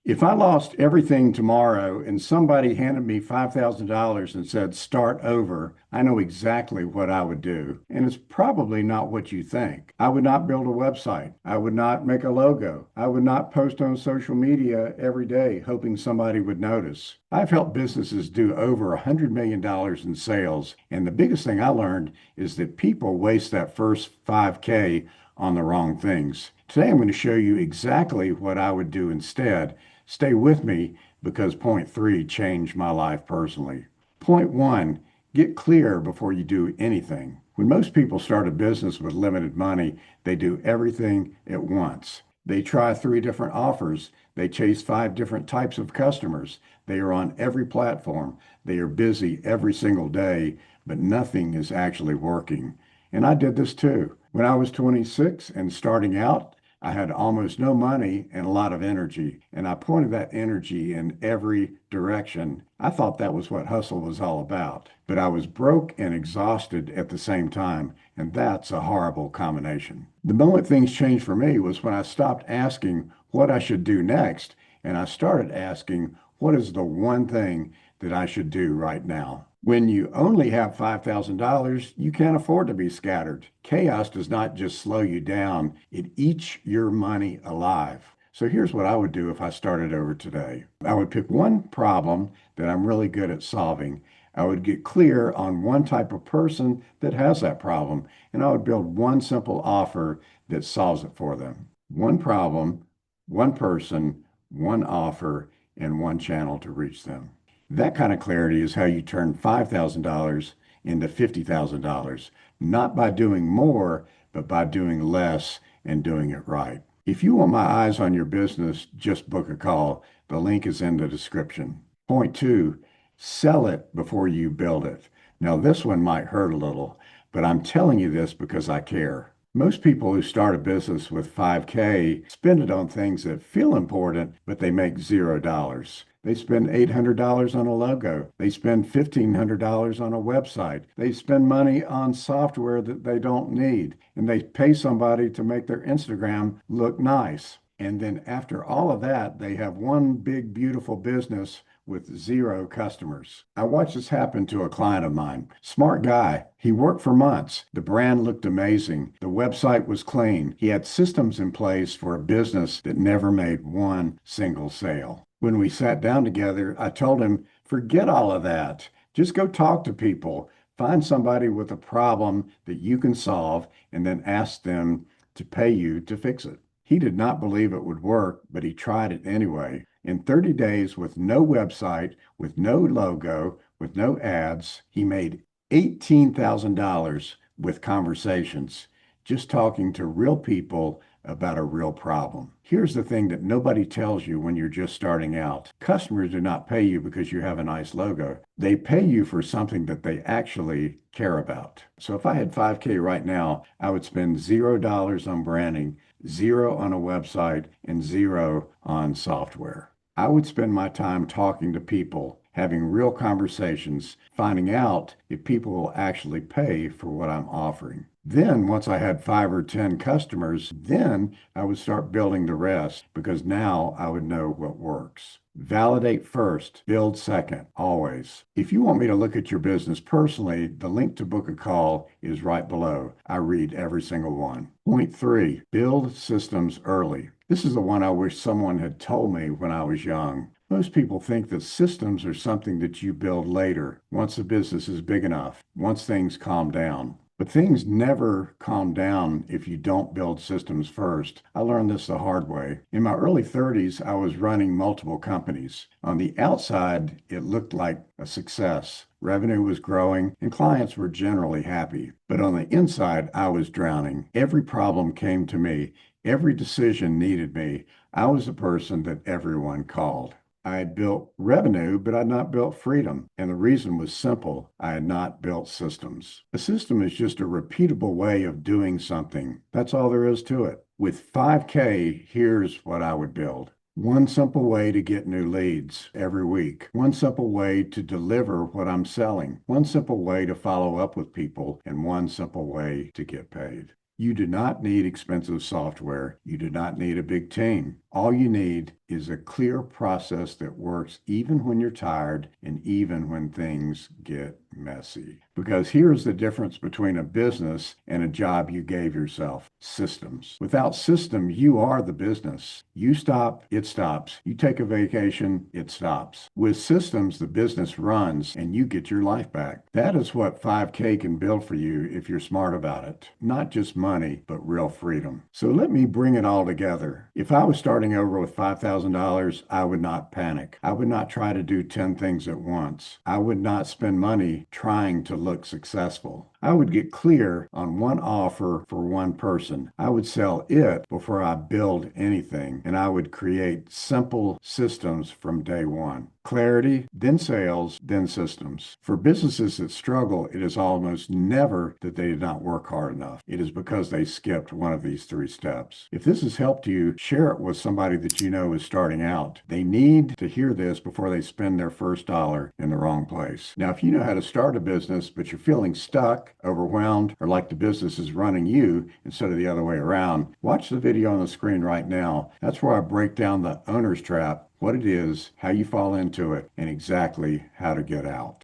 If I lost everything tomorrow and somebody handed me $5,000 and said, start over, I know exactly what I would do. And it's probably not what you think. I would not build a website. I would not make a logo. I would not post on social media every day hoping somebody would notice. I've helped businesses do over $100 million in sales. And the biggest thing I learned is that people waste that first 5K on the wrong things. Today, I'm going to show you exactly what I would do instead. Stay with me because point three changed my life personally. Point one, get clear before you do anything. When most people start a business with limited money, they do everything at once. They try 3 different offers. They chase 5 different types of customers. They are on every platform. They are busy every single day, but nothing is actually working. And I did this too. When I was 26 and starting out, I had almost no money and a lot of energy, and I pointed that energy in every direction. I thought that was what hustle was all about, but I was broke and exhausted at the same time, and that's a horrible combination. The moment things changed for me was when I stopped asking what I should do next, and I started asking, what is the one thing that I should do right now? When you only have $5,000, you can't afford to be scattered. Chaos does not just slow you down, it eats your money alive. So here's what I would do if I started over today. I would pick one problem that I'm really good at solving. I would get clear on one type of person that has that problem, and I would build one simple offer that solves it for them. One problem, one person, one offer, and one channel to reach them. That kind of clarity is how you turn $5,000 into $50,000, not by doing more, but by doing less and doing it right. If you want my eyes on your business, just book a call. The link is in the description. Point two, sell it before you build it. Now, this one might hurt a little, but I'm telling you this because I care. Most people who start a business with 5K spend it on things that feel important, but they make $0. They spend $800 on a logo. They spend $1,500 on a website. They spend money on software that they don't need. And they pay somebody to make their Instagram look nice. And then after all of that, they have one big, beautiful business with 0 customers. I watched this happen to a client of mine. Smart guy. He worked for months. The brand looked amazing. The website was clean. He had systems in place for a business that never made one single sale. When we sat down together, I told him, forget all of that. Just go talk to people. Find somebody with a problem that you can solve and then ask them to pay you to fix it. He did not believe it would work, but he tried it anyway. In 30 days, with no website, with no logo, with no ads, he made $18,000 with conversations, just talking to real people about a real problem. Here's the thing that nobody tells you when you're just starting out. Customers do not pay you because you have a nice logo. They pay you for something that they actually care about. So if I had 5K right now, I would spend $0 on branding, 0 on a website, and 0 on software. I would spend my time talking to people, having real conversations, finding out if people will actually pay for what I'm offering. Then, once I had 5 or 10 customers, then I would start building the rest because now I would know what works. Validate first, build second, always. If you want me to look at your business personally, the link to book a call is right below. I read every single one. Point three, build systems early. This is the one I wish someone had told me when I was young. Most people think that systems are something that you build later, once the business is big enough, once things calm down. But things never calm down if you don't build systems first. I learned this the hard way. In my early 30s, I was running multiple companies. On the outside, it looked like a success. Revenue was growing and clients were generally happy. But on the inside, I was drowning. Every problem came to me. Every decision needed me. I was the person that everyone called. I had built revenue, but I had not built freedom. And the reason was simple. I had not built systems. A system is just a repeatable way of doing something. That's all there is to it. With 5K, here's what I would build. One simple way to get new leads every week. One simple way to deliver what I'm selling. One simple way to follow up with people. And one simple way to get paid. You do not need expensive software. You do not need a big team. All you need is a clear process that works even when you're tired and even when things get messy. Because here's the difference between a business and a job you gave yourself: systems. Without systems, you are the business. You stop, it stops. You take a vacation, it stops. With systems, the business runs and you get your life back. That is what 5K can build for you if you're smart about it. Not just money, but real freedom. So let me bring it all together. If I was starting over with $5,000, I would not panic. I would not try to do 10 things at once. I would not spend money trying to look successful. I would get clear on one offer for one person. I would sell it before I build anything, and I would create simple systems from day one. Clarity, then sales, then systems. For businesses that struggle, it is almost never that they did not work hard enough. It is because they skipped one of these 3 steps. If this has helped you, share it with somebody that you know is starting out. They need to hear this before they spend their first dollar in the wrong place. Now, if you know how to start a business, but you're feeling stuck, overwhelmed, or like the business is running you instead of the other way around, watch the video on the screen right now. That's where I break down the owner's trap, what it is, how you fall into it, and exactly how to get out.